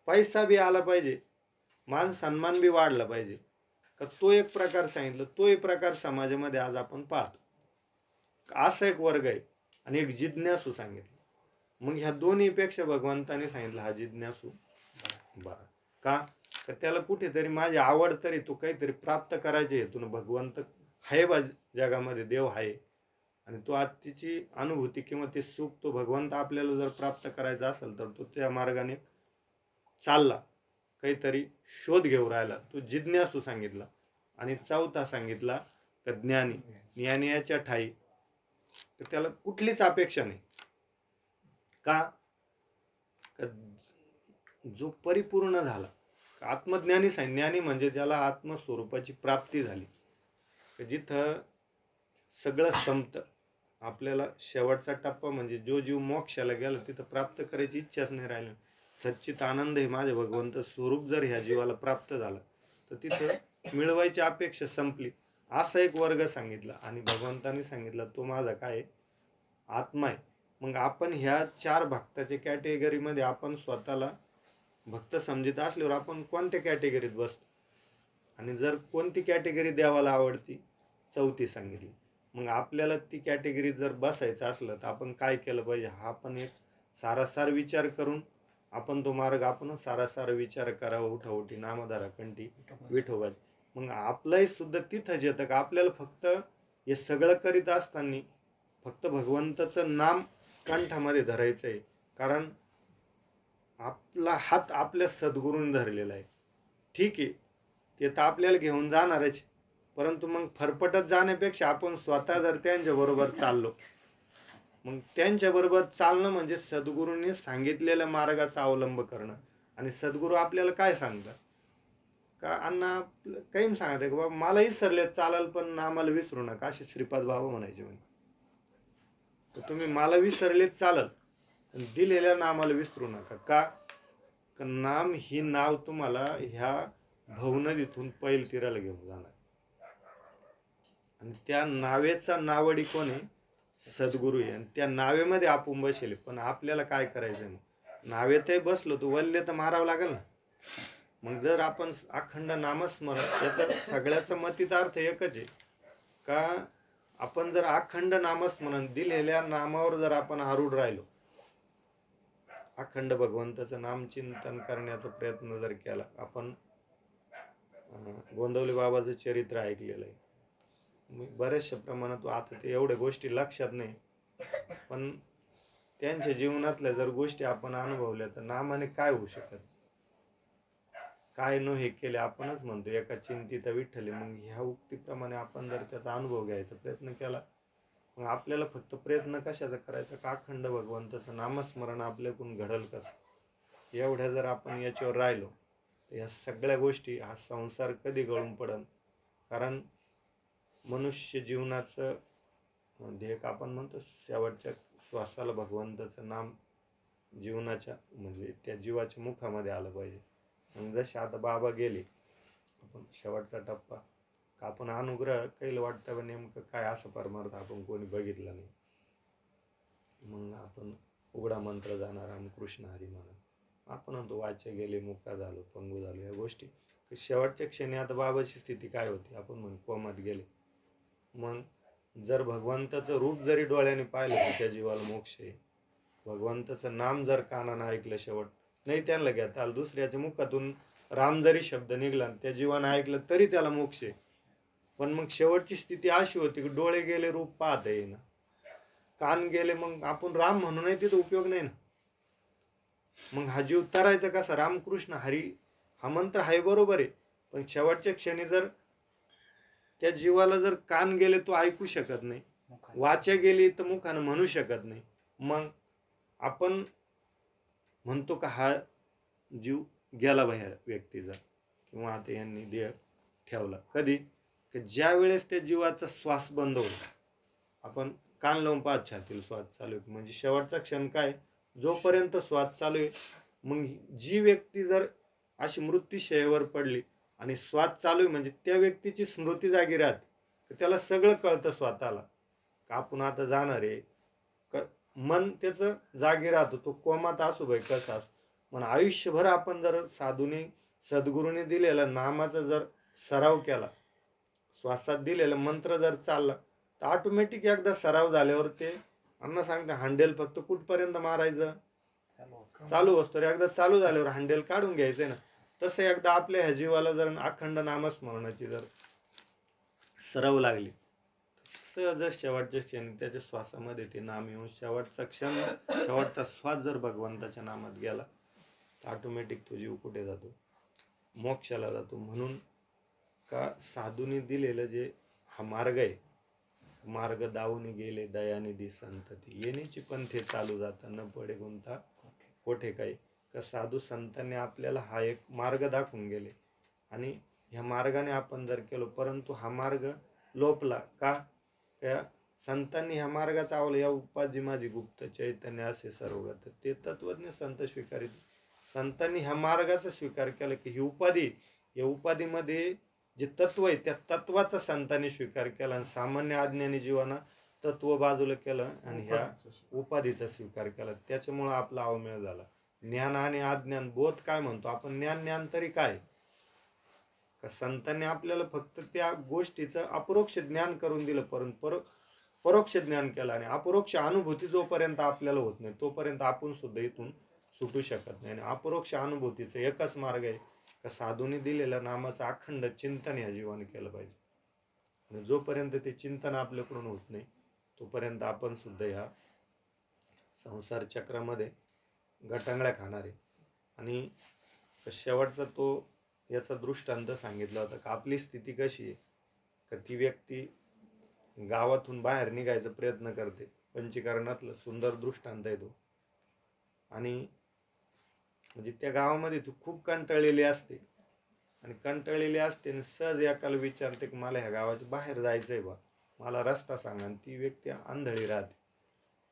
पैसा बी आला पाहिजे, मान सन्मान बी वाढला पाहिजे का, तो एक प्रकार सांगितलं. तो एक प्रकार समाजामध्ये आज आपण पाहतो. असा एक वर्ग आहे. आणि एक जिज्ञासू सांगितलं. मग ह्या दोन्हीपेक्षा भगवंताने सांगितलं हा जिज्ञासू बरा का, तर त्याला कुठेतरी माझी आवड तरी तो काहीतरी प्राप्त करायचे हेतून भगवंत आहे बा जगामध्ये, देव आहे आणि तो आजची अनुभूती किंवा ते सुख तो भगवंत आपल्याला जर प्राप्त करायचा असेल तर तो त्या मार्गाने चालला, काहीतरी शोध घेऊन राहिला, तो जिज्ञासू सांगितला. आणि चौथा सांगितला तर ज्ञानी. ज्ञानी याच्या ठाई तर त्याला कुठलीच अपेक्षा नाही का, जो परिपूर्ण झाला. आत्मज्ञानी ज्ञानी म्हणजे ज्याला आत्मस्वरूपाची प्राप्ती झाली, जिथं सगळं संपतं. आपल्याला शेवटचा टप्पा म्हणजे जो जीव मोक्षाला गेला तिथं प्राप्त करायची इच्छाच नाही राहिली. सच्चित आनंद हे माझे भगवंत स्वरूप जर ह्या जीवाला प्राप्त झालं तर तिथं मिळवायची अपेक्षा संपली. असा एक वर्ग सांगितला. आणि भगवंतांनी सांगितलं तो माझा काय आत्मा आहे. मग आपण ह्या 4 भक्ताच्या कॅटेगरीमध्ये आपण स्वतःला भक्त समजित असल्यावर आपण कोणत्या कॅटेगरीत बसतो. आणि जर कोणती कॅटेगरी देवाला आवडती, चौथी सांगितली. मग आपल्याला ती कॅटेगरी जर बसायचं असलं तर आपण काय केलं पाहिजे, हा पण एक सारासार विचार करून आपण तो मार्ग आपण सारासार विचार करावा. उठाउठी नामधारा कंठी विठोबाजी. मग आपलंही सुद्धा तिथंच येतं का आपल्याला फक्त हे सगळं करीत असताना फक्त भगवंताचं नाम कंठामध्ये धरायचं आहे. कारण आपला हात आपल्या सद्गुरूंनी धरलेला आहे. ठीक आहे, ते तर आपल्याला घेऊन जाणारच, परंतु मग फरफटत जाण्यापेक्षा आपण स्वतः जर त्यांच्या बरोबर चाललो मग त्यांच्याबरोबर चालणं म्हणजे सद्गुरूंनी सांगितलेल्या मार्गाचा अवलंब करणं. आणि सद्गुरू आपल्याला काय सांगतात का अण्णा काही सांगते की बाबा मलाही सरले चालाल पण नामाला विसरू नका, असे श्रीपाद बाबा म्हणायचे. म्हणे तर तुम्ही मला विसरले चालल, दिलेल्या नामाला विसरू नका. का नाम ही नाव तुम्हाला ह्या भवनदीतून पैल तीराला घेऊन जाणार. आणि त्या नावेचा नावडी कोण आहे? सद्गुरू आहे. आणि त्या नावेमध्ये आपण बसेल. पण आपल्याला काय करायचं मग? नावेतही बसलो तो वल्ले तर मारावं लागेल ना. मग जर आपण अखंड नामस्मरण, त्याचा सगळ्याचा मतितार्थ एकच आहे का आपण जर अखंड नामस्मरण दिलेल्या नामावर जर आपण आरूढ राहिलो, अखंड भगवंताचं नामचिंतन करण्याचा प्रयत्न जर केला. आपण गोंदवले बाबाचं चरित्र ऐकलेलं आहे. बऱ्याचशा प्रमाणात आता ते एवढ्या गोष्टी लक्षात नाही, पण त्यांच्या जीवनातल्या जर गोष्टी आपण अनुभवल्या तर नामाने काय होऊ शकत, काय न हे केले. आपणच म्हणतो एका चिंतित विठ्ठले. मग ह्या उक्तीप्रमाणे आपण जर त्याचा अनुभव घ्यायचा प्रयत्न केला, मग आपल्याला फक्त प्रयत्न कशाचा करायचा का अखंड भगवंताचं नामस्मरण आपल्याकडून घडल कसं. एवढ्या जर आपण याच्यावर राहिलो तर ह्या सगळ्या गोष्टी, हा संसार कधी गळून पडन. कारण मनुष्य जीवनाचं ध्येय आपण म्हणतो शेवटच्या श्वासाला भगवंताचं नाम जीवनाच्या म्हणजे त्या जीवाच्या मुखामध्ये आलं पाहिजे. मग जसे आता बाबा गेले, आपण शेवटचा टप्पा का आपण अनुग्रह काही वाटतं नेमकं काय असं परमार्थ आपण कोणी बघितला नाही. मग आपण उघडा मंत्र जाणार रामकृष्ण हरी म्हणून आपण म्हणतो वाचे गेले, मुक्का झालो, पंगू झालो. या गोष्टी शेवटच्या क्षणी आता बाबाची स्थिती काय होती आपण म्हणून कोमात गेले. मग जर भगवंताचं रूप जरी डोळ्याने पाहिलं तर त्या जीवाला मोक्ष आहे. भगवंताचं नाम जर कानानं ऐकलं, शेवट नाही त्यांना घेता आलं, दुसऱ्याच्या मुखातून राम जरी शब्द निघला त्या जीवानं ऐकलं तरी त्याला मोक्ष आहे. पण मग शेवटची स्थिती अशी होती की डोळे गेले, रूप पाहता येईना, कान गेले, मग आपण राम म्हणूनही तिथं उपयोग नाही ना. मग हा जीव तरायचा कसा? रामकृष्ण हरी हा मंत्र आहे बरोबर आहे, पण शेवटच्या क्षणी जर त्या जीवाला जर कान गेले तो ऐकू शकत नाही, वाचा गेली तर मुखानं म्हणू शकत नाही. मग आपण म्हणतो का हा जीव गेला बाह्या व्यक्तीचा किंवा आता यांनी देह ठेवला. कधी? की ज्या वेळेस त्या जीवाचा श्वास बंद होतो, आपण कान लावून पाहत छातील श्वास चालू आहे म्हणजे शेवटचा क्षण काय, जोपर्यंत श्वास चालू आहे. मग जी व्यक्ती जर अशी मृत्यूशय्येवर पडली आणि श्वास चालू आहे म्हणजे त्या व्यक्तीची स्मृती जागी राहते, तर त्याला सगळं कळतं स्वतःला का आपण आता जाणार आहे. मन त्याचं जागी राहतं, तो कोमात असो बाई कसा असो. पण आयुष्यभर आपण जर साधूने सद्गुरूने दिलेला नामाचा जर सराव केला, श्वासात दिलेला मंत्र जर चालला तर ऑटोमॅटिक एकदा सराव झाल्यावर ते अण्णा सांगते हँडेल फक्त कुठपर्यंत मारायचं, चालू असतो. एकदा चालू झाल्यावर हँडेल काढून घ्यायचंय ना. तसं एकदा आपल्या ह्या जीवाला जर अखंड नामस्मरणाची जर सराव लागली, सहज शेवटच्या क्षणी त्याच्या श्वासामध्ये ते नाम येऊन शेवटचा क्षण, शेवटचा श्वास जर भगवंताच्या नामात गेला तर ऑटोमॅटिक तो जीव कुठे जातो? मोक्षाला जातो. म्हणून का साधूने दिलेलं जे हा मार्ग आहे, मार्ग दावून गेले दयानिधी संतती, येण्याची पंथे चालू जाता न पडे गुंता कोठे काही. का साधू संतांनी आपल्याला हा एक मार्ग दाखवून गेले आणि ह्या मार्गाने आपण जर केलो, परंतु हा मार्ग लोपला का? त्या संतांनी ह्या मार्गाचा आवला, या उपाधी माझी गुप्त चैतन्य असे सर्वगत, ते तत्वज्ञ संत स्वीकारित. संतांनी ह्या मार्गाचा स्वीकार केला की ही उपाधी, या उपाधीमध्ये जे तत्व आहे त्या तत्वाचा संतांनी स्वीकार केला आणि सामान्य अज्ञानी जीवाना तत्व बाजूला केलं आणि ह्या उपाधीचा स्वीकार केला. त्याच्यामुळं आपला अवमेळ झाला. ज्ञान आणि अज्ञान बोध काय म्हणतो आपण, ज्ञान तरी काय का? संतांनी आपल्याला फक्त त्या गोष्टीचं अपरोक्ष ज्ञान करून दिलं, परंतु परोक्ष ज्ञान केलं. आणि अपरोक्ष अनुभूती जोपर्यंत आपल्याला होत नाही तोपर्यंत आपण सुद्धा इथून सुटू शकत नाही. आणि अपरोक्ष अनुभूतीचं एकच मार्ग आहे का साधूने दिलेल्या नामाचं अखंड चिंतन या जीवाने केलं पाहिजे. आणि जोपर्यंत ते चिंतन आपल्याकडून होत नाही तोपर्यंत आपण सुद्धा ह्या संसार चक्रामध्ये गटांगळ्या खाणार आहे. आणि शेवटचा तो याचा दृष्टांत सांगितला होता का आपली स्थिती कशी आहे का ती व्यक्ती गावातून बाहेर निघायचा प्रयत्न करते पंचकरणातलं सुंदर दृष्टांत आहे तो. आणि म्हणजे त्या गावामध्ये तू खूप कंटाळलेली असते आणि कंटाळलेली असते आणि सहज एकाला विचारते की मला ह्या गावाच्या बाहेर जायचं आहे बा, मला रस्ता सांगा. आणि ती व्यक्ती आंधळी राहते.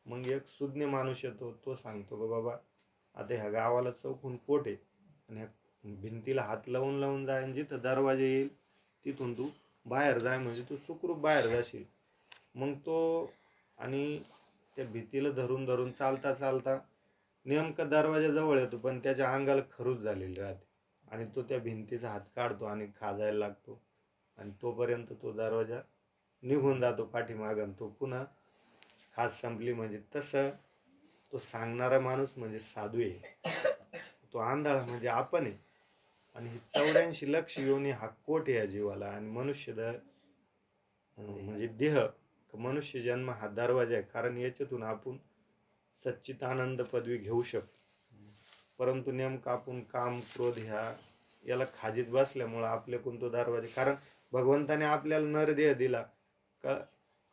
मग एक सुज्ञ माणूस येतो, तो सांगतो की बाबा आता ह्या गावाला चौकून पोट आहे आणि ह्या भिंतीला हात लावून लावून जाय आणि जिथं दरवाजा येईल तिथून तू बाहेर जाय, म्हणजे तू सुखरूप बाहेर जाशील. मग तो आणि त्या भीतीला धरून धरून चालता चालता नेमका दरवाजाजवळ येतो, पण त्याच्या अंगाला खरूच झालेली राहते आणि तो त्या भिंतीचा हात काढतो आणि खाजायला लागतो. आणि तोपर्यंत तो दरवाजा निघून जातो पाठीमागून. तो पुन्हा खाज संपली. म्हणजे तसं तो सांगणारा माणूस म्हणजे साधू आहे, तो आंधळा म्हणजे आपण आहे. आणि 84 लक्ष योनी हा कोट आहे या जीवाला. आणि मनुष्य म्हणजे देह मनुष्य जन्म हा दरवाजा आहे, कारण याच्यातून आपण सच्चित आनंद पदवी घेऊ शकतो. परंतु नेमकं आपण काम क्रोध याला खाजीत बसल्यामुळं आपल्याकडून तो दरवाजा, कारण भगवंताने आपल्याला नरदेह दिला का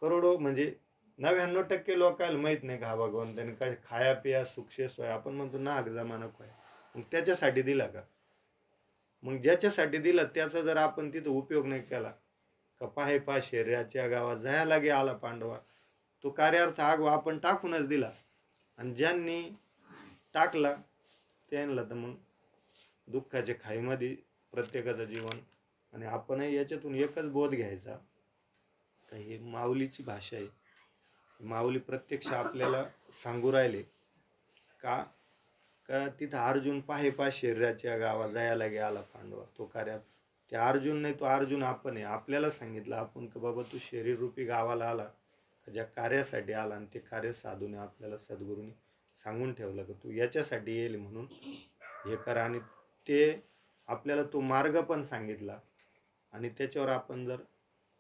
करोडो म्हणजे 99% लोकांना माहित नाही का भगवंताने काय खाया पिया सुखशे सोय, आपण म्हणतो नाग जमाना काय, मग त्याच्यासाठी दिला का? मग ज्याच्यासाठी दिला त्याचा जर आपण तिथं उपयोग नाही केला का पाहे पा शरीराच्या गावात जाया लागे आला पांडवा, तो कार्यार्थ आग आपण टाकूनच दिला. आणि ज्यांनी टाकला त्यांना तर मग दुःखाच्या खाईमध्ये प्रत्येकाचं जीवन. आणि आपणही याच्यातून एकच बोध घ्यायचा तर ही माऊलीची भाषा आहे. माऊली प्रत्यक्ष आपल्याला सांगू राहिले का तिथं अर्जुन पाहे पा शरीराच्या गावात जायला लागे आला पांडवा, तो कार्यात ते अर्जुन नाही, तो अर्जुन आपण आहे. आपल्याला सांगितलं आपण की बाबा तू शरीर रूपी गावाला आला ज्या कार्यासाठी आला, आणि ते कार्य साधूने आपल्याला सद्गुरूंनी सांगून ठेवलं की तू याच्यासाठी येईल म्हणून हे कर. आणि ते आपल्याला तो मार्ग पण सांगितला. आणि त्याच्यावर आपण जर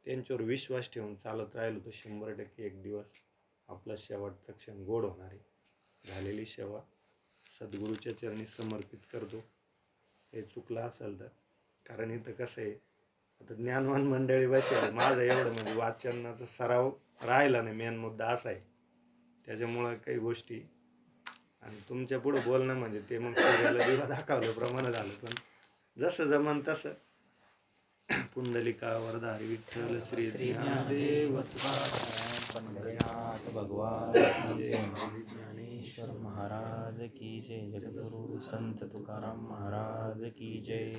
त्यांच्यावर विश्वास ठेवून चालत राहिलो तर 100% एक दिवस आपला शेवटचा क्षण गोड होणार आहे. झालेली सेवा सद्गुरूच्या चरणी समर्पित करतो. हे चुकलं असेल तर, कारण इथं कसं आहे आता ज्ञानवान मंडळी बसेल, माझं एवढं म्हणजे वाचनाचा सराव राहिला नाही, मेन मुद्दा असा आहे. त्याच्यामुळं काही गोष्टी आणि तुमच्या पुढं बोलणं म्हणजे ते मग सूर्याला दिवा दाखवल्याप्रमाणे झालं. पण जसं जमन तसं पुंडलिका वरदारी विठ्ठल श्री ज्ञानदेव पंढरीनाथ भगवान की जय. ज्ञानेश्वर महाराज की जय. जगद्गुरु संत तुकाराम महाराज की जय.